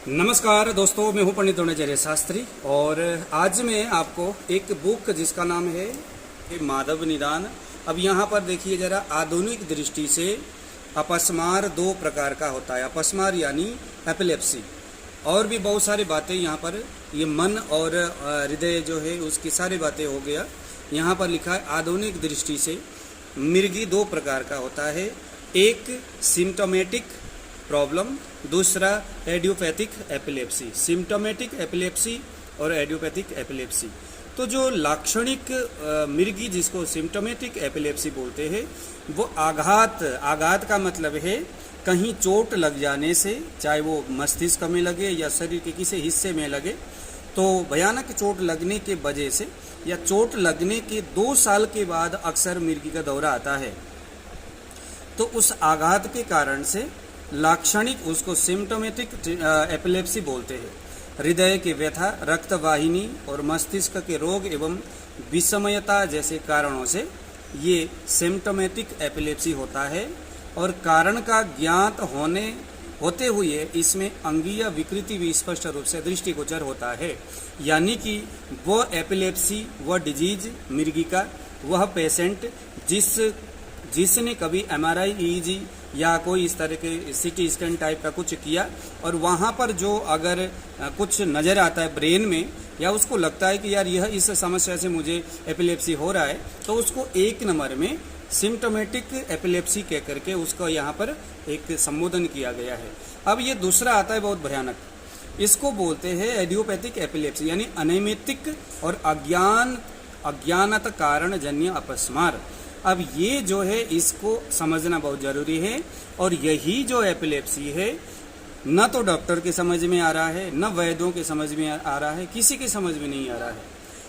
नमस्कार दोस्तों, मैं हूं पंडित द्रोणाचार्य शास्त्री और आज मैं आपको एक बुक जिसका नाम है माधव निदान। अब यहाँ पर देखिए जरा, आधुनिक दृष्टि से अपस्मार दो प्रकार का होता है। अपस्मार यानी एपिलेप्सी, और भी बहुत सारी बातें यहाँ पर, ये मन और हृदय जो है उसकी सारी बातें हो गया। यहाँ पर लिखा है आधुनिक दृष्टि से मिर्गी दो प्रकार का होता है, एक सिम्टोमेटिक प्रॉब्लम, दूसरा एडियोपैथिक एपिलेप्सी। सिम्टोमेटिक एपिलेप्सी और एडियोपैथिक एपिलेप्सी। तो जो लाक्षणिक मिर्गी जिसको सिम्टोमेटिक एपिलेप्सी बोलते हैं वो आघात का मतलब है कहीं चोट लग जाने से, चाहे वो मस्तिष्क में लगे या शरीर के किसी हिस्से में लगे, तो भयानक चोट लगने के वजह से या चोट लगने के 2 साल के बाद अक्सर मिर्गी का दौरा आता है। तो उस आघात के कारण से लाक्षणिक, उसको सिम्टोमेटिक एपिलेप्सी बोलते हैं। हृदय की व्यथा, रक्तवाहिनी और मस्तिष्क के रोग एवं विषमयता जैसे कारणों से ये सिम्टोमेटिक एपिलेप्सी होता है, और कारण का ज्ञात होते हुए इसमें अंगीय विकृति भी स्पष्ट रूप से दृष्टिगोचर होता है। यानी कि वो एपिलेप्सी, वह डिजीज मिर्गी का, वह पेशेंट जिसने कभी MRI, EEG या कोई इस तरह के CT स्कैन टाइप का कुछ किया और वहाँ पर जो अगर कुछ नज़र आता है ब्रेन में, या उसको लगता है कि यार यह इस समस्या से मुझे एपिलेप्सी हो रहा है, तो उसको 1 नंबर में सिम्टोमेटिक एपिलेप्सी कह करके उसको यहाँ पर एक संबोधन किया गया है। अब ये दूसरा आता है बहुत भयानक, इसको बोलते हैं एडियोपैथिक एपिलेप्सी, यानी अनैमित्तिक और अज्ञानत कारण जन्य अपस्मार। अब ये जो है इसको समझना बहुत ज़रूरी है, और यही जो एपिलेप्सी है न तो डॉक्टर के समझ में आ रहा है, न वैद्यों के समझ में आ रहा है, किसी के समझ में नहीं आ रहा है।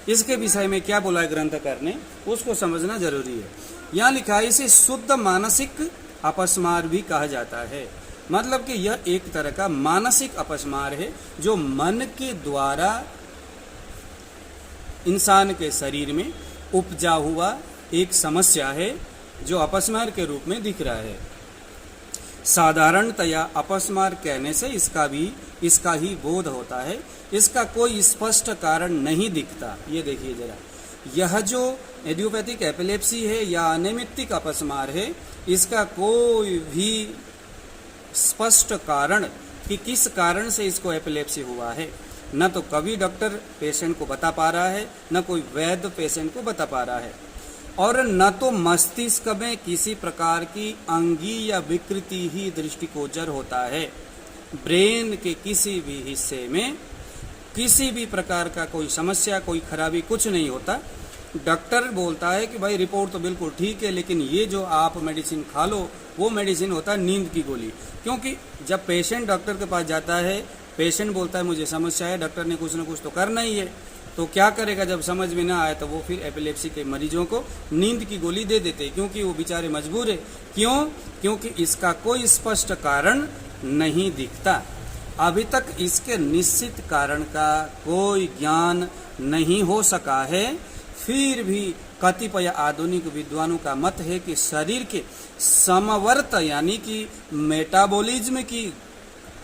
इसके विषय में क्या बोला है ग्रंथकार ने, उसको समझना जरूरी है। यहाँ लिखा है इसे शुद्ध मानसिक अपस्मार भी कहा जाता है। मतलब कि यह एक तरह का मानसिक अपस्मार है जो मन के द्वारा इंसान के शरीर में उपजा हुआ एक समस्या है जो अपस्मार के रूप में दिख रहा है। साधारणतया अपस्मार कहने से इसका ही बोध होता है, इसका कोई स्पष्ट कारण नहीं दिखता। ये देखिए जरा, यह जो एडियोपैथिक एपिलेप्सी है या अनैमित्तिक अपस्मार है, इसका कोई भी स्पष्ट कारण कि किस कारण से इसको एपिलेप्सी हुआ है न तो कभी डॉक्टर पेशेंट को बता पा रहा है, न कोई वैद्य पेशेंट को बता पा रहा है, और न तो मस्तिष्क में किसी प्रकार की अंगीय विकृति ही दृष्टिगोचर होता है। ब्रेन के किसी भी हिस्से में किसी भी प्रकार का कोई समस्या, कोई खराबी कुछ नहीं होता। डॉक्टर बोलता है कि भाई रिपोर्ट तो बिल्कुल ठीक है, लेकिन ये जो आप मेडिसिन खा लो, वो मेडिसिन होता है नींद की गोली। क्योंकि जब पेशेंट डॉक्टर के पास जाता है, पेशेंट बोलता है मुझे समस्या है, डॉक्टर ने कुछ ना कुछ तो करना ही है, तो क्या करेगा, जब समझ में ना आए तो वो फिर एपिलेप्सी के मरीजों को नींद की गोली दे देते हैं, क्योंकि वो बेचारे मजबूर है। क्योंकि इसका कोई स्पष्ट कारण नहीं दिखता। अभी तक इसके निश्चित कारण का कोई ज्ञान नहीं हो सका है। फिर भी कतिपय आधुनिक विद्वानों का मत है कि शरीर के समवर्त यानी कि मेटाबॉलिज्म की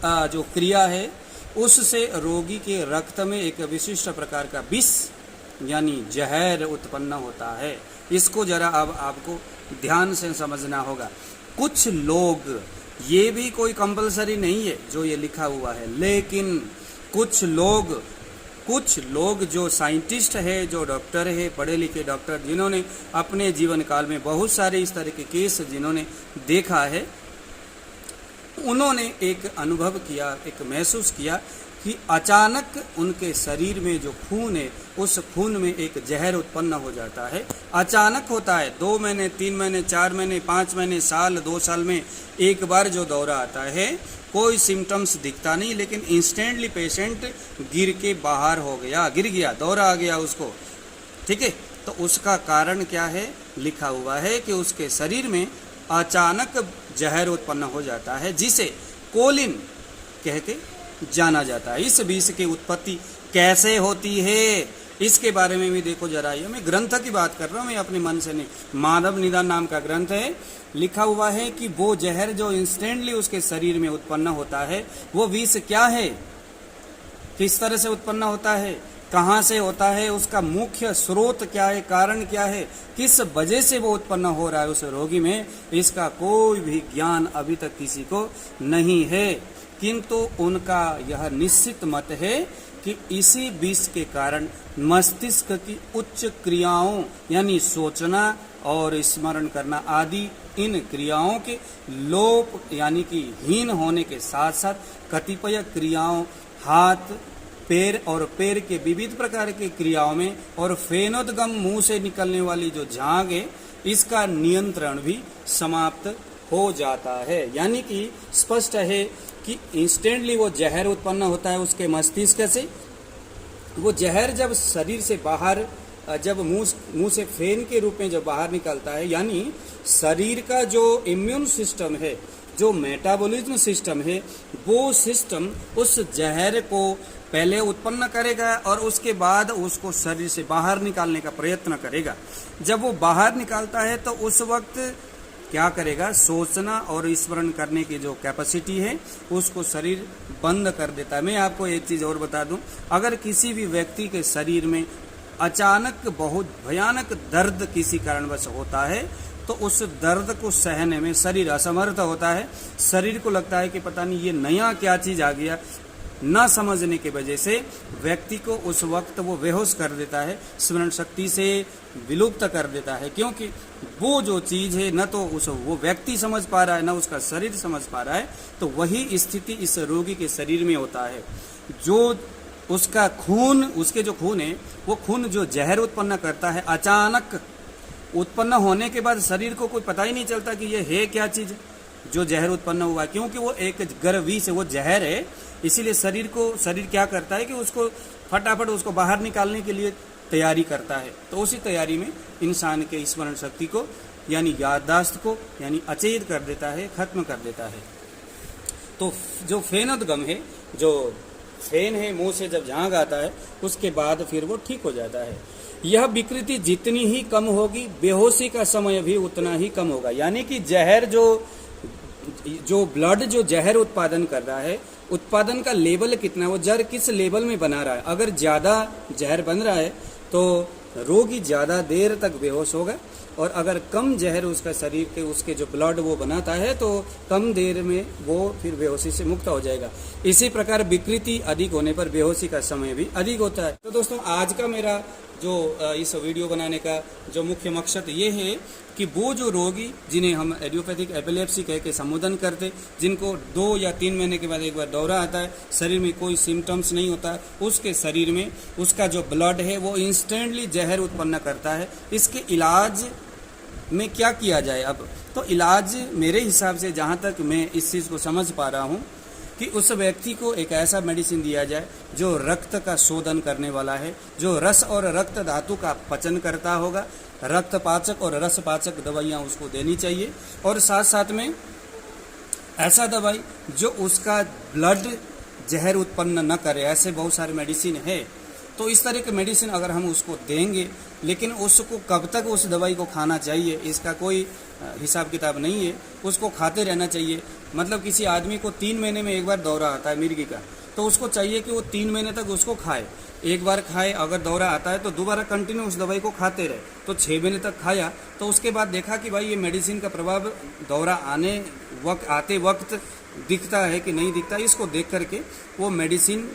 जो क्रिया है उससे रोगी के रक्त में एक विशिष्ट प्रकार का विष यानी जहर उत्पन्न होता है। इसको जरा अब आपको ध्यान से समझना होगा। कुछ लोग, ये भी कोई कंपलसरी नहीं है जो ये लिखा हुआ है, लेकिन कुछ लोग जो साइंटिस्ट है, जो डॉक्टर है, पढ़े लिखे डॉक्टर, जिन्होंने अपने जीवन काल में बहुत सारे इस तरह के केस जिन्होंने देखा है, उन्होंने एक अनुभव किया, एक महसूस किया कि अचानक उनके शरीर में जो खून है, उस खून में एक जहर उत्पन्न हो जाता है। अचानक होता है, 2 महीने, 3 महीने, 4 महीने, 5 महीने, साल, 2 साल में एक बार जो दौरा आता है, कोई सिम्टम्स दिखता नहीं, लेकिन इंस्टेंटली पेशेंट गिर के बाहर हो गया, गिर गया, दौरा आ गया उसको। ठीक है, तो उसका कारण क्या है, लिखा हुआ है कि उसके शरीर में अचानक जहर उत्पन्न हो जाता है, जिसे कोलिन कह के जाना जाता है। इस विष की उत्पत्ति कैसे होती है, इसके बारे में भी देखो जरा। ये मैं ग्रंथ की बात कर रहा हूँ, मैं अपने मन से नहीं। माधव निदान नाम का ग्रंथ है, लिखा हुआ है कि वो जहर जो इंस्टेंटली उसके शरीर में उत्पन्न होता है वो विष क्या है, किस तरह से उत्पन्न होता है, कहाँ से होता है, उसका मुख्य स्रोत क्या है, कारण क्या है, किस वजह से वो उत्पन्न हो रहा है उस रोगी में, इसका कोई भी ज्ञान अभी तक किसी को नहीं है। किंतु उनका यह निश्चित मत है कि इसी विष के कारण मस्तिष्क की उच्च क्रियाओं यानी सोचना और स्मरण करना आदि इन क्रियाओं के लोप यानी कि हीन होने के साथ साथ कतिपय क्रियाओं हाथ पैर और पैर के विविध प्रकार की क्रियाओं में और फेनोद्गम मुंह से निकलने वाली जो झाग है इसका नियंत्रण भी समाप्त हो जाता है। यानी कि स्पष्ट है कि इंस्टेंटली वो जहर उत्पन्न होता है उसके मस्तिष्क से। वो जहर जब शरीर से बाहर जब मुंह से फेन के रूप में जब बाहर निकलता है, यानी शरीर का जो इम्यून सिस्टम है, जो मेटाबॉलिज्म सिस्टम है, वो सिस्टम उस जहर को पहले उत्पन्न करेगा और उसके बाद उसको शरीर से बाहर निकालने का प्रयत्न करेगा। जब वो बाहर निकालता है तो उस वक्त क्या करेगा, सोचना और स्मरण करने की जो कैपेसिटी है उसको शरीर बंद कर देता है। मैं आपको एक चीज़ और बता दूं, अगर किसी भी व्यक्ति के शरीर में अचानक बहुत भयानक दर्द किसी कारणवश होता है तो उस दर्द को सहने में शरीर असमर्थ होता है। शरीर को लगता है कि पता नहीं ये नया क्या चीज़ आ गया, न समझने की वजह से व्यक्ति को उस वक्त वो बेहोश कर देता है, स्मरण शक्ति से विलुप्त कर देता है, क्योंकि वो जो चीज़ है न तो वो व्यक्ति समझ पा रहा है न उसका शरीर समझ पा रहा है। तो वही स्थिति इस रोगी के शरीर में होता है। जो उसका खून, उसके जो खून है वो खून जो जहर उत्पन्न करता है, अचानक उत्पन्न होने के बाद शरीर को कोई पता ही नहीं चलता कि ये है क्या चीज़ जो जहर उत्पन्न हुआ है, क्योंकि वो एक गर्वी से वो जहर है। इसीलिए शरीर क्या करता है कि उसको फटाफट उसको बाहर निकालने के लिए तैयारी करता है। तो उसी तैयारी में इंसान के स्मरण शक्ति को यानी याददाश्त को यानी अचेत कर देता है, खत्म कर देता है। तो जो फेनोद्गम है, जो फेन है मुंह से जब झाग आता है उसके बाद फिर वो ठीक हो जाता है। यह विकृति जितनी ही कम होगी बेहोशी का समय भी उतना ही कम होगा। यानी कि जहर जो ब्लड जो जहर उत्पादन कर रहा है, उत्पादन का लेवल कितना है, वो जहर किस लेवल में बना रहा है। अगर ज़्यादा जहर बन रहा है तो रोगी ज़्यादा देर तक बेहोश होगा, और अगर कम जहर उसका शरीर के उसके जो ब्लड वो बनाता है तो कम देर में वो फिर बेहोशी से मुक्त हो जाएगा। इसी प्रकार विकृति अधिक होने पर बेहोशी का समय भी अधिक होता है। तो दोस्तों, आज का मेरा जो इस वीडियो बनाने का जो मुख्य मकसद ये है कि वो जो रोगी जिन्हें हम इडियोपैथिक एपिलेप्सी कह के संबोधन करते, जिनको 2 या 3 महीने के बाद एक बार दौरा आता है, शरीर में कोई सिम्टम्स नहीं होता, उसके शरीर में उसका जो ब्लड है वो इंस्टेंटली जहर उत्पन्न करता है। इसके इलाज में क्या किया जाए? अब तो इलाज मेरे हिसाब से जहाँ तक मैं इस चीज़ को समझ पा रहा हूँ कि उस व्यक्ति को एक ऐसा मेडिसिन दिया जाए जो रक्त का शोधन करने वाला है, जो रस और रक्त धातु का पचन करता होगा। रक्तपाचक और रसपाचक दवाइयाँ उसको देनी चाहिए, और साथ साथ में ऐसा दवाई जो उसका ब्लड जहर उत्पन्न न करे। ऐसे बहुत सारे मेडिसिन है, तो इस तरह के मेडिसिन अगर हम उसको देंगे, लेकिन उसको कब तक उस दवाई को खाना चाहिए इसका कोई हिसाब किताब नहीं है, उसको खाते रहना चाहिए। मतलब किसी आदमी को 3 महीने में एक बार दौरा आता है मिर्गी का, तो उसको चाहिए कि वो 3 महीने तक उसको खाए। एक बार खाए, अगर दौरा आता है तो दोबारा कंटिन्यू उस दवाई को खाते रहे। तो 6 महीने तक खाया, तो उसके बाद देखा कि भाई ये मेडिसिन का प्रभाव दौरा आते वक्त दिखता है कि नहीं दिखता। इसको देख करके वो मेडिसिन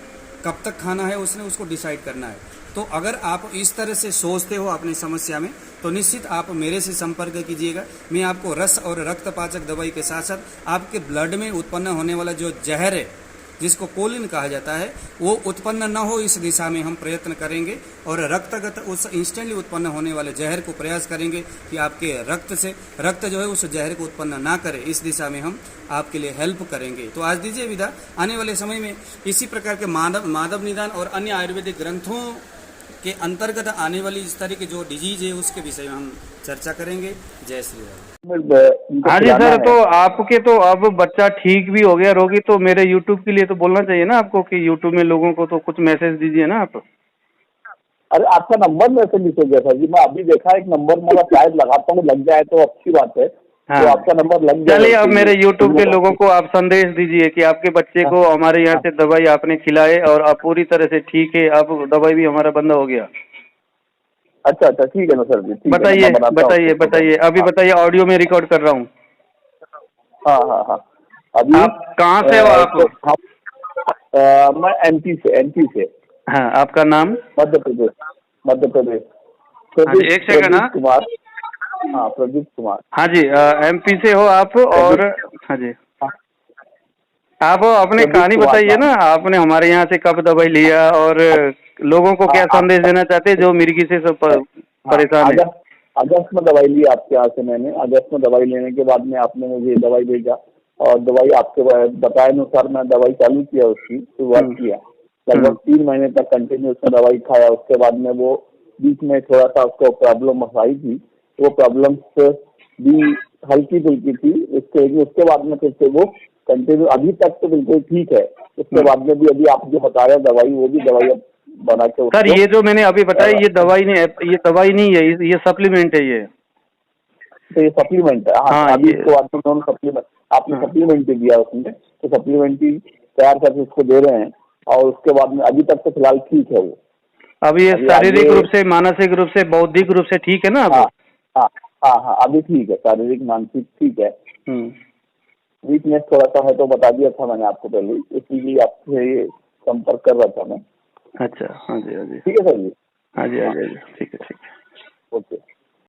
कब तक खाना है उसने उसको डिसाइड करना है। तो अगर आप इस तरह से सोचते हो अपनी समस्या में, तो निश्चित आप मेरे से संपर्क कीजिएगा। मैं आपको रस और रक्तपाचक दवाई के साथ साथ आपके ब्लड में उत्पन्न होने वाला जो जहर है, जिसको कोलिन कहा जाता है, वो उत्पन्न न हो इस दिशा में हम प्रयत्न करेंगे, और रक्तगत उस इंस्टेंटली उत्पन्न होने वाले जहर को प्रयास करेंगे कि आपके रक्त जो है उस जहर को उत्पन्न ना करे। इस दिशा में हम आपके लिए हेल्प करेंगे। तो आज दीजिए विदा। आने वाले समय में इसी प्रकार के मानव निदान और अन्य आयुर्वेदिक ग्रंथों के अंतर्गत आने वाली इस तरह की जो डिजीज है उसके विषय में हम चर्चा करेंगे। जय श्री राम। हाँ जी सर, तो आपके तो अब बच्चा ठीक भी हो गया रोगी, तो मेरे यूट्यूब के लिए तो बोलना चाहिए ना आपको कि यूट्यूब में लोगों को तो कुछ मैसेज दीजिए ना आप। अरे आपका नंबर मैसेज नीचे गया सर जी, मैं अभी देखा एक नंबर मेरा शायद लगाता हूँ, लग जाए तो अच्छी बात है। हाँ। तो आपका नंबर लग गया। चलिए, अब मेरे YouTube के लोगों को आप संदेश दीजिए कि आपके बच्चे को हमारे यहाँ से दवाई आपने खिलाए और अब पूरी तरह से ठीक है, अब दवाई भी हमारा बंद हो गया। अच्छा अच्छा, ठीक है ना सर जी, ठीक है, बताइए मैं बनाता हूँ बताइए उसको। बताइए, अभी बताइए, ऑडियो में रिकॉर्ड कर रहा हूँ। हाँ हाँ हाँ, अभी आप कहाँ से हो आप? मैं एमपी से। हाँ, आपका नाम? मध्य प्रदेश। हाँ जी, एक सेकंड। प्रदीप कुमार। हाँ, प्रदीप कुमार। हाँ जी, MP से हो आप? और हाँ जी, आप अपनी प्रदीप कहानी कुमार बताइए नाम। ना, आपने हमारे यहाँ से कब दवाई लिया और लोगों को क्या संदेश देना चाहते हैं जो मिर्गी से सब परेशान है? अगस्त में दवाई ली आपके यहाँ से मैंने। अगस्त में दवाई लेने के बाद में आपने मुझे दवाई भेजा और दवाई आपके बताए अनुसार मैं दवाई चालू किया, उसकी शुरुआत किया। लगभग 3 महीने तक कंटिन्यू उसमें दवाई खाया। उसके बाद में वो बीच में थोड़ा सा उसको प्रॉब्लम आई थी, वो प्रॉब्लम भी हल्की फुल्की थी। उसके बाद में फिर से वो कंटिन्यू, अभी तक तो बिल्कुल ठीक है। उसके बाद में भी अभी आप जो बता रहे हैं दवाई, वो भी दवाई अब बना के सर, ये जो मैंने अभी बताया ये दवाई नहीं है, ये सप्लीमेंट है ये। तो ये सप्लीमेंट है। हाँ, अभी इसको आपने सप्लीमेंट, आपने सप्लीमेंट भी दिया उसमें, तो सप्लीमेंट ही तैयार करके उसको दे रहे हैं। और उसके बाद में अभी तक तो फिलहाल ठीक है वो। अभी ये शारीरिक रूप से, मानसिक रूप से, बौद्धिक रूप से ठीक है ना अब? हाँ हाँ हाँ, अभी ठीक है, शारीरिक मानसिक ठीक है। वीकनेस थोड़ा सा है तो बता दिया था मैंने आपको पहले, इसीलिए आपसे ये संपर्क कर रहा था मैं। अच्छा, हाँ जी हाँ जी, ठीक है सर जी। हाँ जी हाँ जी, ठीक है ठीक है, ओके।